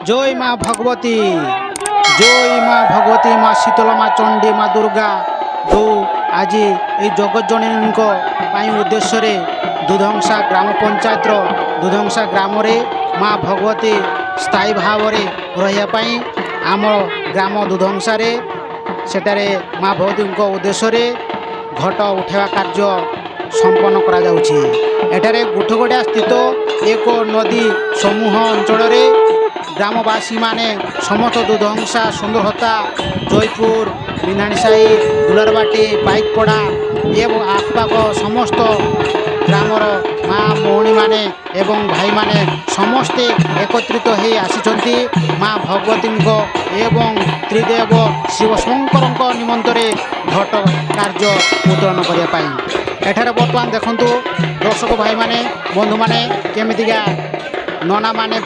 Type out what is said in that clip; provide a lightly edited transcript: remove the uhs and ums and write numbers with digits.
জয় মা ভগবতী, জয় মা ভগবতী, মা শীতলা, মা চণ্ডী, মা দুর্গা जो आज ये जगतजननी उद्देश्य दुधंसा ग्राम पंचायत दुधंसा ग्राम माँ भगवती स्थायी भाव में रही आम ग्राम दुधंसा सेटारे माँ भगवती उद्देश्य घट उठेवा कार्य संपन्न करा जाउछि। एठारे गुठगोड़ा स्थित एक नदी समूह अंचल ग्रामवासी माने समस्त दुधंसा सुंदरहता जयपुर बिंधाणीसाही दुलरबाटी पाइकपड़ा एवं आखपाख समस्त ग्रामर माँ भौणी माने एवं भाई माने समस्ते एकत्रित हो आसी माँ भगवती एवं त्रिदेव शिव शंकर निमंत्रे घट कार्य उत्तोलन करने एठारे बर्तमान देखंतु दर्शक भाई माने बंधु माने केमितिका नना माने